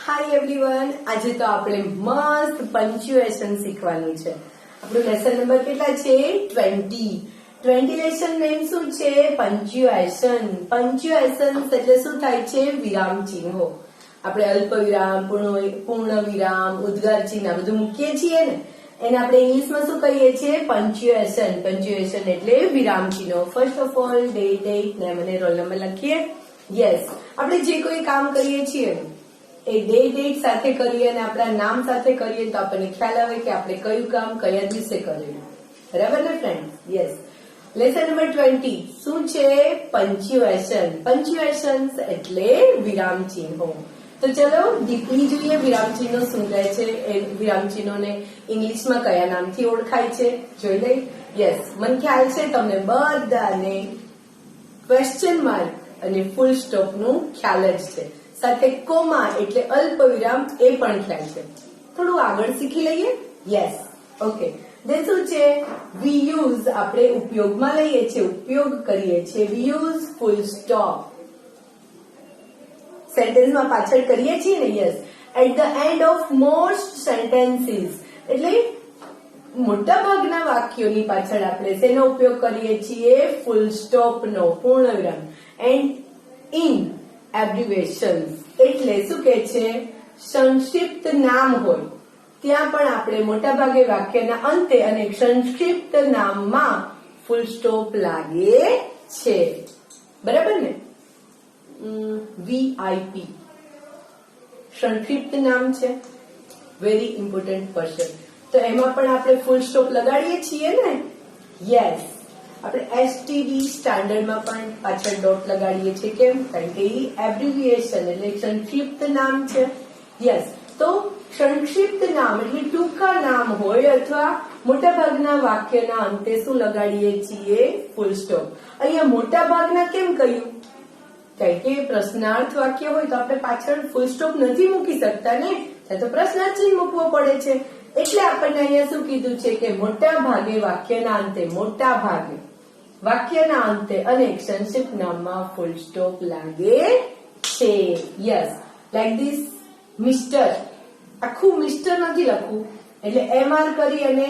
Hi everyone, આજે તો આપણે મસ્ત પંચ્યુએશન શીખવાનું છે. આપણું લેસન નંબર કેટલા છે? 20. 20 લેસન નેમ શું છે? પંચ્યુએશન. પંચ્યુએશન એટલે શું થાય છે? વિરામ ચિહ્નો. આપણે અલ્પ વિરામ, પૂર્ણ વિરામ, ઉદ્ગાર ચિહ્ન આ બધું મૂકીએ છીએ ને, એને આપણે ઇંગ્લિશમાં શું કહીએ છીએ? પંચ્યુએશન. પંચ્યુએશન એટલે વિરામ ચિહ્નો. First of all date, name અને રોલ નંબર લખીએ. યસ, આપણે જે કોઈ કામ કરીએ છીએ એ ડેટ સાથે કરીએ અને આપણા નામ સાથે કરીએ તો આપણને ખ્યાલ આવે કે આપણે કયું કામ કયા દિવસે કરેલું. બરાબર ને ફ્રેન્ડ? યસ. લેસન નંબર 20 શું છે? પંચ્યુએશન. પંચ્યુએશન એટલે વિરામ ચિહ્નો. તો ચલો ડીપલી જોઈએ વિરામ ચિહ્નો શું કહે છે. એ વિરામ ચિહ્નોને ઇંગ્લિશમાં કયા નામથી ઓળખાય છે જોઈ લઈ. યસ, મને ખ્યાલ છે તમને બધાને ક્વેશ્ચન માર્ક અને ફૂલ સ્ટોપ નું ખ્યાલ જ છે. સાથે કોમા એટલે અલ્પ વિરામ એ પણ ખ્યાલ છે. થોડું આગળ શીખી લઈએ. Yes, okay. દે શું છે? વી યુઝ આપણે ઉપયોગમાં લઈએ છીએ, ઉપયોગ કરીએ છીએ. વી યુઝ ફૂલ સ્ટોપ સેન્ટેન્સમાં પાછળ કરીએ છીએ ને. Yes, at the end of most sentences એટલે મોટા ભાગના વાક્યોની પાછળ આપણે શેનો ઉપયોગ કરીએ છીએ? ફૂલ સ્ટોપ નો, પૂર્ણ વિરામ. એન્ડ ઇન એબ્રિવેશન્સ એટલે શું કે છે? સંક્ષિપ્ત નામ હોય ત્યાં પણ આપણે મોટા ભાગે વાક્યના અંતે અને સંક્ષિપ્ત નામમાં ફૂલ સ્ટોપ લાગે છે. બરાબર ને? VIP સંક્ષિપ્ત નામ છે, વેરી ઇમ્પોર્ટન્ટ પર્સન, તો એમાં પણ આપણે ફૂલ સ્ટોપ લગાડીએ છીએ ને. યસ, આપણે STD સ્ટાન્ડર્ડમાં પણ પાછળ ડોટ લગાડીએ છીએ. કેમ? કારણ કે એ એબ્રિવિએશન એટલે સંક્ષિપ્ત નામ છે. યસ, તો સંક્ષિપ્ત નામ એટલે ટૂંકા નામ હોય અથવા મોટા ભાગના વાક્યના અંતે શું લગાડીએ છીએ? Full stop. અહીંયા મોટા ભાગના કેમ કહ્યું? કારણ કે પ્રશ્નાર્થ વાક્ય હોય તો આપણે પાછળ ફૂલ સ્ટોપ નથી મૂકી શકતા ને, ત્યાં તો પ્રશ્નાર્થ ચિહ્ન મૂકવો પડે છે. એટલે આપણને અહીંયા શું કીધું છે કે મોટા ભાગે વાક્યના અંતે, મોટા ભાગે વાક્યના અંતે અને સંક્ષિપ્ત નામમાં ફૂલ સ્ટોપ લાગે છે. Yes, like this. મિસ્ટર, આખું મિસ્ટર નથી લખવું એટલે MR કરી અને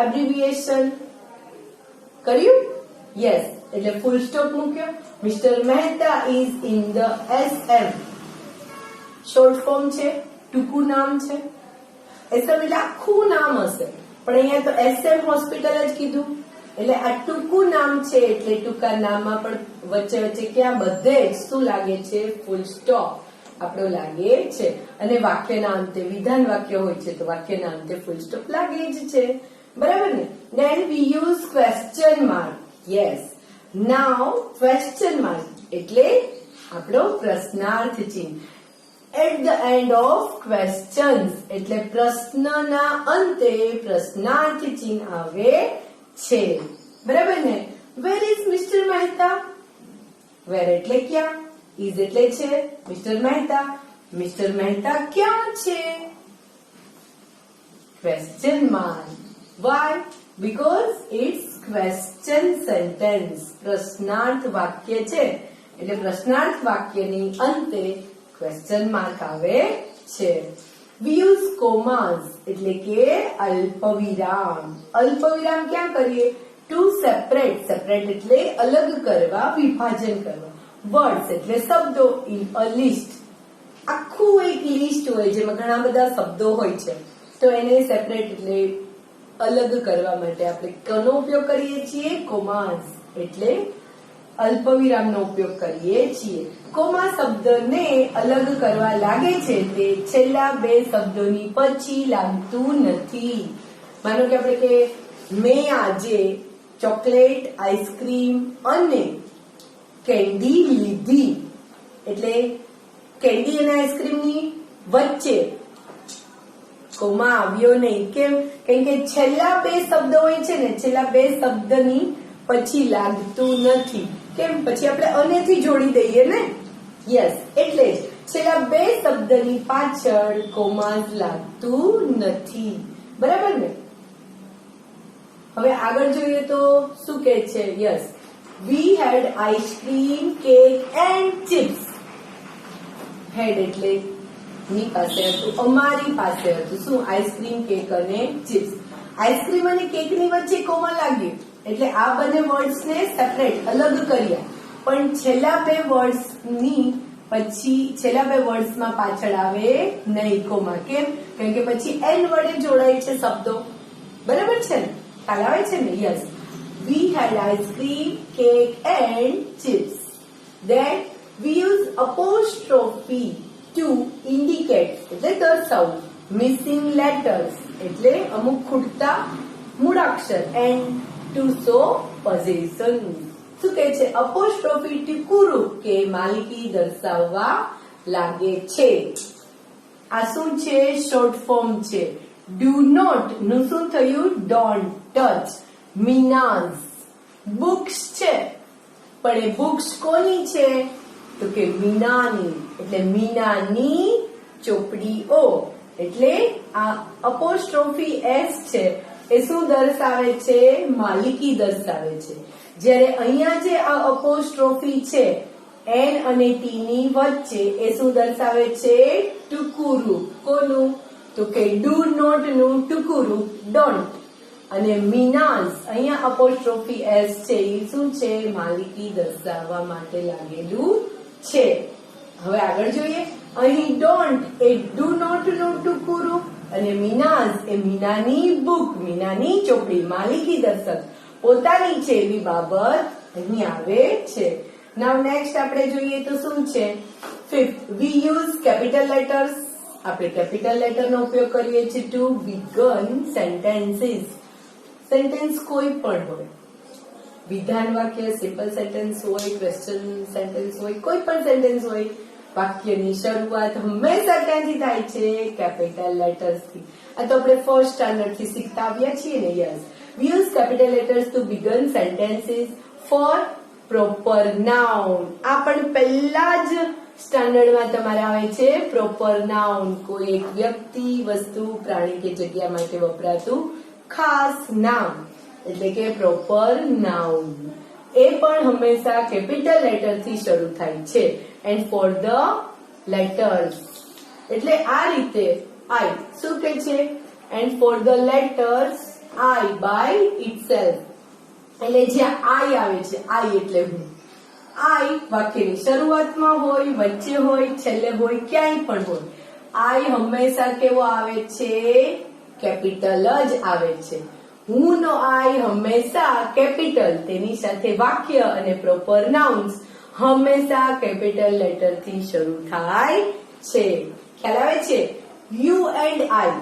એબ્રિવિએશન કર્યું. યસ, એટલે ફૂલ સ્ટોપ મૂક્યો. Mister Mehta is in the SM. Short form છે, ટૂંકું નામ છે. SM એટલે આખું નામ હશે, પણ અહીંયા તો SM હોસ્પિટલ જ કીધું એટલે આ ટૂંકું નામ છે. એટલે ટૂંકા નામમાં પણ વચ્ચે વચ્ચે ક્યાં બધે શું લાગે છે? ફૂલ સ્ટોપ આપણો લાગે છે. અને વાક્યના અંતે વિધાન વાક્ય હોય છે તો વાક્યના અંતે ફૂલ સ્ટોપ લાગે જ છે. બરાબર ને? Then we use question mark. Yes, now question mark એટલે આપણો પ્રશ્નાર્થ ચિહ્ન. At the end of questions એટલે પ્રશ્નના અંતે પ્રશ્નાર્થ ચિહ્ન આવે છે. બરાબર ને? Where is Mr. Mehta? Where એટલે ક્યાં, is એટલે છે. Mr. Mehta, Mr. Mehta ક્યાં છે? Question mark. Why? Because it's question sentence. પ્રશ્નાર્થ વાક્ય છે એટલે પ્રશ્નાર્થ વાક્યની અંતે ક્વેશ્ચન માર્ક આવે છે. We use commas એટલે કે અલ્પવિરામ. અલ્પવિરામ ક્યાં કરીએ? To separate. separate એટલે અલગ કરવા, વિભાજન કરવા. Words એટલે શબ્દો. In a list આખું એક લિસ્ટ હોય જેમાં ઘણા બધા શબ્દો હોય છે તો એને સેપરેટ એટલે અલગ કરવા માટે આપણે કોનો ઉપયોગ કરીએ છીએ? કોમાસ એટલે અલ્પવિરામનો ઉપયોગ કરીએ છીએ. કોમા શબ્દને અલગ કરવા લાગે છે તે છેલ્લા બે શબ્દોની પછી લાગતું નથી. માનો કે આપણે કે મેં આજે ચોકલેટ, આઈસ્ક્રીમ અને કેન્ડી લીધી એટલે કેન્ડી અને આઈસ્ક્રીમની વચ્ચે કોમા આવ્યો નહીં. કેમ? કારણ કે છેલ્લા બે શબ્દો હોય છે ને, છેલ્લા બે શબ્દની પછી લાગતું નથી. કેમ? પછી આપણે અનેથી જોડી દઈએ ને. યસ, એટલે જ છેલ્લા બે શબ્દની પાછળ કોમા લાગતું નથી. બરાબર ને? હવે આગળ જોઈએ તો શું કહે છે? Yes, we had ice cream, cake and chips. Had એટલે ની પાસે હતું, અમારી પાસે હતું શું? આઈસ્ક્રીમ, કેક અને ચિપ્સ. આઈસ્ક્રીમ અને કેક ની વચ્ચે કોમા લાગ્યું એટલે આ બંને વર્ડ્સ ને સેપરેટ અલગ કર્યા, પણ છેલ્લા બે વર્ડ્સ ની પછી છેલ્લા બે વર્ડ્સ માં પાછળ આવે નહીં કોમા. કેમ? કારણ કે પછી એન વડે જોડાય છે શબ્દો. બરાબર છે ને? ખ્યાલ આવે છે ને? Yes. We had ice cream, cake and chips. Then we use apostrophe to indicate એટલે દર્શાવવું, missing letters એટલે અમુક ખૂટતા મૂળાક્ષર, and to show possession. શું કહે છે? apostrophe ટીકુરૂપ કે માલિકી દર્શાવવા લાગે છે. આ શું છે? શોર્ટ ફોર્મ છે. do not નું શું થયું? don't touch. મીનાઝ બુક્સ છે, પણ એ બુક્સ કોની છે? તો કે મીનાની, એટલે મીનાની ચોપડીઓ. એટલે આ અપોસ્ટ્રોફી એસ છે એ શું દર્શાવે છે? માલિકી દર્શાવે છે. જ્યારે અહીંયા જે આ અપોસ્ટ્રોફી છે એન અને ટી ની વચ્ચે એ શું દર્શાવે છે? ટૂંકુરૂપ. કોનું? તો કે ડુ નોટ નું ટૂંકુરૂપ ડોન્ટ. અને મીનાઝ અહીંયા અપોસ્ટ્રોફી એસ છે એ શું છે? માલિકી દર્શાવવા માટે લાગેલું છે. હવે આગળ જોઈએ. અહીં ડોન્ટ એ ડુ નોટ નું ટૂંકુરૂપ અને મીનાઝ એ મીનાની બુક, મીનાની ચોપડી, માલિકી દર્શક પોતાની છે એવી બાબત અહીં આવે છે. નાઉ નેક્સ્ટ આપણે જોઈએ તો શું છે? ફિફ્થ, વી યુઝ કેપિટલ લેટર્સ. આપણે કેપિટલ લેટર નો ઉપયોગ કરીએ છીએ ટુ બિગન સેન્ટેન્સીસ. સેન્ટેન્સ કોઈ પણ હોય, વિધાન વાક્ય, સિમ્પલ સેન્ટેન્સ હોય, ક્વેશ્ચન સેન્ટેન્સ હોય, કોઈ પણ સેન્ટેન્સ હોય, વાક્યની શરૂઆત હંમેશા ક્યાંથી થાય છે? કેપિટલ લેટર્સ થી. આ તો આપણે ફર્સ્ટ સ્ટાન્ડર્ડ થી શીખતા આવ્યા છીએ ને? Yes. We use capital letters to begin sentences for proper noun. આ પણ પહેલા જ સ્ટાન્ડર્ડમાં તમારે આવે છે પ્રોપર નાઉન. કોઈ એક વ્યક્તિ, વસ્તુ, પ્રાણી કે જગ્યા માટે વપરાતું ખાસ નામ એટલે કે પ્રોપર નાઉન. એ પણ હંમેશા કેપિટલ લેટર થી શરૂ થાય છે. એન્ડ ફોર ધ લેટર્સ એટલે આ રીતે આઈ શું કે છે? And for the letters I by itself. એટલે જ્યાં I આવે છે, I એટલે હું. I વાક્યની શરૂઆતમાં હોય, વચ્ચે હોય, છેલ્લે હોય, ક્યાંય પણ હોય. I હંમેશા કેવો આવે છે? કેપિટલ જ આવે છે. હું નો I હંમેશા કેપિટલ, તેની સાથે વાક્ય અને પ્રોપર નાઉન્સ હંમેશા કેપિટલ લેટર થી શરૂ થાય છે. ખ્યાલ આવે છે? You and I.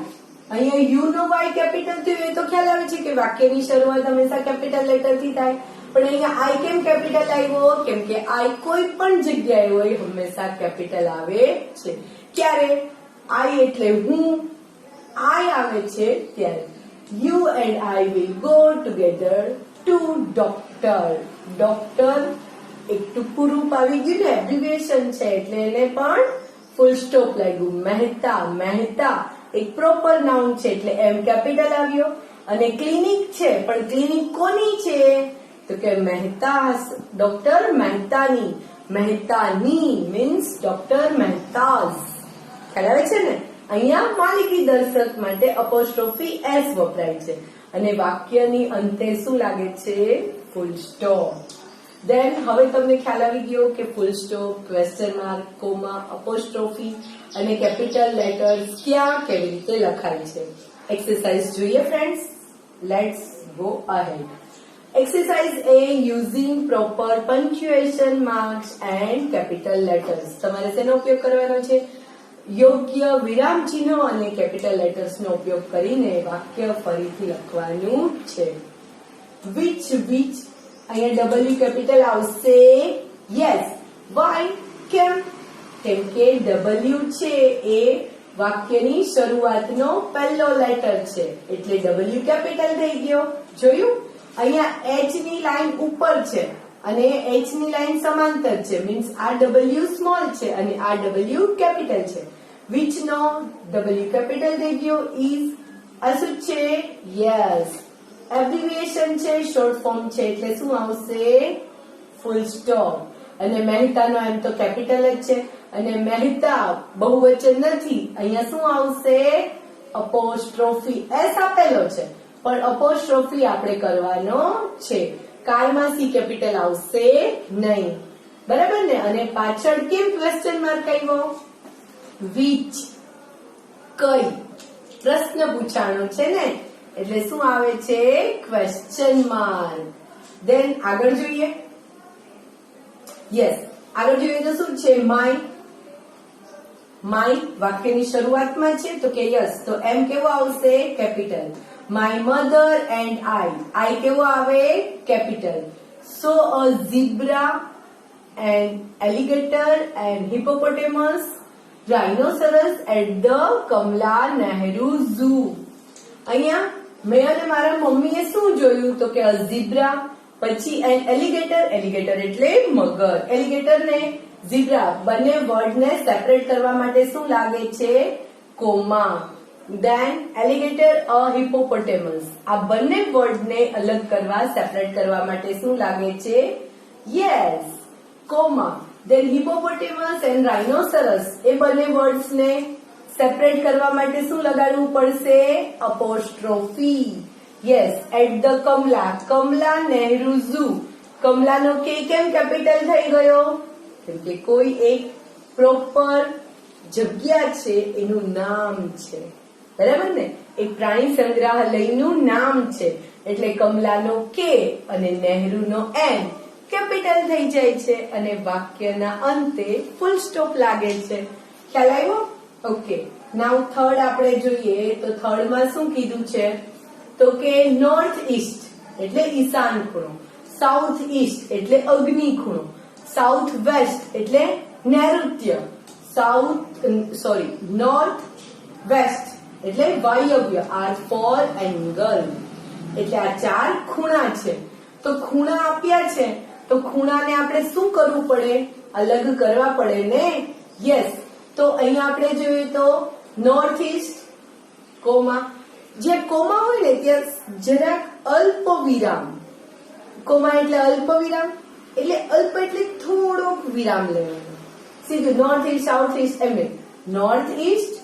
અહીંયા યુ નો વાય કેપિટલ થયું એ તો ખ્યાલ આવે છે કે વાક્યની શરૂઆત હંમેશા કેપિટલ લેટર થી થાય. પણ અહીંયા આઈ કેમ કેપિટલ આવ્યો? કેમ કે આઈ કોઈ પણ જગ્યાએ હોય હંમેશા કેપિટલ આવે છે. ક્યારે? આઈ એટલે હું, આઈ આવે છે ત્યારે. You and I will go together two doctor. Doctor એક ટૂંકું રૂપ આવી ગયું ને, એબ્રિવિએશન છે એટલે એને પણ ફૂલ સ્ટોપ લાગ્યું. મહેતા, મહેતા એક પ્રોપર નાઉન છે એટલે એમ કેપિટલ આવ્યો. અને ક્લિનિક છે, પણ ક્લિનિક કોની છે? તો કે મહેતા, ડોક્ટર મહેતાની. મહેતાની મીન્સ ડોક્ટર મહેતાઝ. ખ્યાલ આવે છે ને? અહીંયા માલિકી દર્શક માટે અપોસ્ટ્રોફી એસ વપરાય છે અને વાક્યની અંતે શું લાગે છે? Full stop. દેન હવે તમને ખ્યાલ આવી ગયો કે full stop, question mark, comma, apostrophe અને કેપિટલ લેટર્સ ક્યાં કેવી રીતે લખાય છે. એક્સરસાઇઝ જોઈએ friends. Let's go ahead. Exercise A, using proper punctuation marks and capital letters. તમારે શેનો ઉપયોગ કરવાનો છે? યોગ્ય વિરામ ચિહ્નો અને કેપિટલ લેટર્સ નો ઉપયોગ કરીને વાક્ય ફરીથી લખવાનું છે. which અહીંયા W કેપિટલ આવશે. યસ. why? કેમ? કેમ કે W છે એ વાક્યની શરૂઆતનો પહેલો લેટર છે એટલે W કેપિટલ થઈ ગયો. જોયું? અહીંયા H ની લાઈન ઉપર છે અને H ની લાઈન સમાંતર છે, મીન્સ આ W સ્મોલ છે અને આ W કેપિટલ છે. which નો W કેપિટલ થઈ ગયો. is આ શું છે? યસ. એબ્રિવિએશન છે, શોર્ટ ફોર્મ છે એટલે શું આવશે? Full stop. અને મહેતાનો એમ તો કેપિટલ જ છે, અને મહેતા બહુવચન નથી, અહીંયા શું આવશે? અપોસ્ટ્રોફી. એસ આપેલો છે પણ અપોસ્ટ્રોફી આપણે કરવાનો છે. કારમાં સી કેપિટલ આવશે નહીં, બરાબર ને? અને પાછળ કેમ ક્વેશ્ચન માર્ક આવ્યો? વિચ, કઈ, પ્રશ્ન પૂછાણો છે ને, એટલે શું આવે છે? Question mark. દેન આગળ જોઈએ. યસ, આગળ જોઈએ તો શું છે? માય. માય વાક્યની શરૂઆતમાં છે તો કે યસ, તો એમ કેવો આવશે? Capital. My mother and I કેવો આવે? Capital. So a zebra and alligator and hippopotamus rhinoceros at the Kamla Nehru zoo. અહીંયા મેં અને મારા મમ્મીએ શું જોયું? તો કે ઝીબ્રા, પછી એલિગેટર, એલિગેટર એટલે મગર, એલિગેટર ને ઝીબ્રા બંને વર્ડ ને સેપરેટ કરવા માટે શું લાગે છે? કોમા. દેન એલિગેટર અ હિપોપોટેમસ, આ બંને વર્ડ ને અલગ કરવા, સેપરેટ કરવા માટે શું લાગે છે? Yes, comma. Then hippopotamus and rhinoceros એ બંને વર્ડ્સ ને સેપરેટ કરવા માટે શું લગાડવું પડશે? Apostrophe. Yes, at the Kamla, Kamla Nehru zoo. કમલાનો કે કેમ કેપિટલ થઈ ગયો? કેમ કે કોઈ એક પ્રોપર જગ્યા છે એનું નામ છે, બરાબર ને? એક પ્રાણી સંગ્રહાલયનું નામ છે, એટલે કમલાનો કે અને નહેરુનો એન કેપિટલ થઈ જાય છે અને વાક્યના અંતે ફૂલ સ્ટોપ લાગે છે. ખ્યાલ આવ્યો? ઓકે. નાઉ થર્ડ આપણે જોઈએ તો થર્ડમાં શું કીધું છે? તો કે નોર્થ ઈસ્ટ એટલે ઈશાન ખૂણો, સાઉથ ઈસ્ટ એટલે અગ્નિ ખૂણો, સાઉથ વેસ્ટ એટલે નૈઋત્ય, નોર્થ વેસ્ટ એટલે વાયવ્ય. Are four angle. એટલે આ 4 ખૂણા છે. તો ખૂણા આપ્યા છે તો ખૂણાને આપણે શું કરવું પડે? અલગ કરવા પડે ને? યસ. તો અહીંયા આપણે જોઈએ તો નોર્થ ઈસ્ટ કોમા, જે કોમા હોય ને ત્યાં જરાક અલ્પ વિરામ. કોમા એટલે અલ્પ વિરામ, એટલે અલ્પ એટલે થોડોક વિરામ લેવાનો. સીધું નોર્થ ઈસ્ટ, સાઉથ ઈસ્ટ એમ. North east,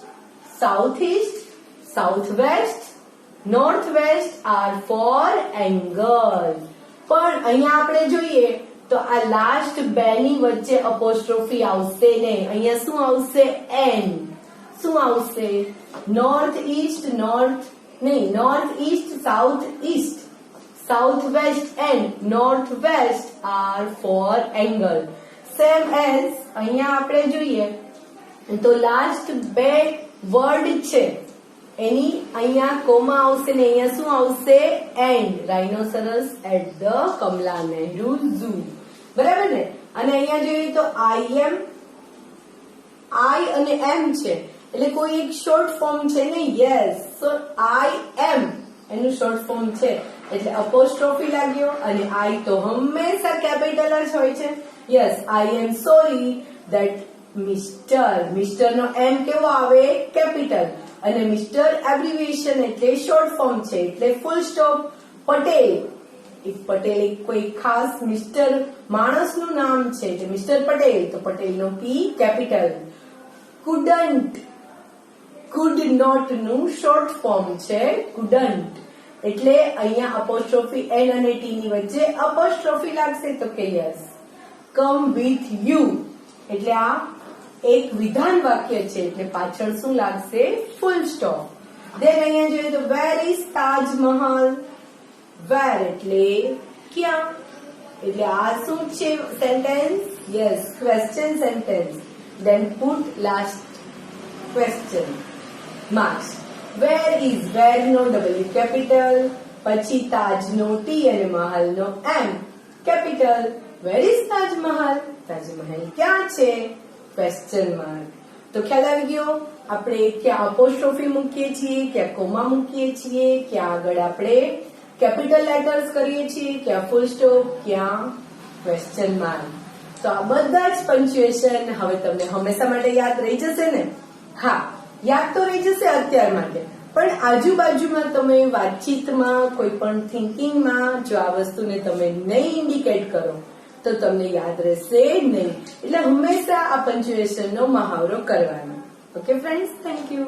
south east, south west, north west are four angle. પણ અહીંયા આપણે જોઈએ તો આ લાસ્ટ બે ની વચ્ચે અપોસ્ટ્રોફી આવશે નહીં. અહીંયા શું આવશે? એન. શું આવશે? North east, north east, south east, south west and north west are four angle. Same as અહીંયા આપણે જોઈએ તો લાસ્ટ બે વર્ડ છે એની અહીંયા કોમા આવશે ને અહીંયા શું આવશે? And. Rhinoceros at the Kamla Nehru zoo. બરાબર ને? અને અહીંયા જોઈએ તો આઈ અને એમ છે એટલે કોઈ એક શોર્ટ ફોર્મ છે ને? યસ. સો આઈ એમ એનું શોર્ટ ફોર્મ છે એટલે અપોસ્ટ્રોફી લાગ્યો અને આઈ તો હંમેશા કેપિટલ જ હોય છે. Yes, I am sorry that mister નો એમ કેવો આવે? કેપિટલ. અને મિસ્ટર એબ્રિવિએશન એટલે શોર્ટ ફોર્મ છે એટલે ફૂલ સ્ટોપ. પટેલ, પટેલ એક કોઈ ખાસ મિસ્ટર માણસનું નામ છે એટલે મિસ્ટર પટેલ, તો પટેલનો પી કેપિટલ. કુડન્ટ, કુડ નોટ નું શોર્ટ ફોર્મ છે કુડન્ટ, એટલે અહીંયા અપોસ્ટ્રોફી એન અને ટી ની વચ્ચે અપોસ્ટ્રોફી લાગશે તો કે યસ. કમ વિથ યુ એટલે આ એક વિધાન વાક્ય છે એટલે પાછળ શું લાગશે? Full stop. દેન અહીંયા જોઈએ તો વેર ઇઝ તાજમહલ. વેર એટલે ક્યાં, એટલે આ શું છે? Sentence. Yes, question sentence. Then put last question marks. Where is, where નો ડબલ્યુ કેપિટલ, પછી તાજ નો ટી અને મહલ નો M capital. Where is Taj Mahal, Taj Mahal ક્યાં છે? Question mark. તો ખ્યાલ આવી ગયો? આપણે ક્યાં અપોસ્ટ્રોફી મૂકીએ છીએ, ક્યાં કોમા મૂકીએ છીએ, ક્યાં આગળ આપણે કેપિટલ લેટર્સ કરીએ છીએ, ક્યાં ફૂલ સ્ટોપ, ક્યાં ક્વેશ્ચન માર્ક. તો આ બધા જ પંચ્યુએશન હવે તમને હંમેશા માટે યાદ રહી જશે ને? હા, યાદ તો રહી જશે અત્યાર માટે, પણ આજુબાજુમાં તમે વાતચીતમાં કોઈ પણ થિંકિંગમાં જો આ વસ્તુને તમે નહીં ઇન્ડિકેટ કરો તો તમને યાદ રહેશે નહીં. એટલે હંમેશા આ પંચ્યુએશન નો મહાવરો કરવાનો. Okay friends, thank you.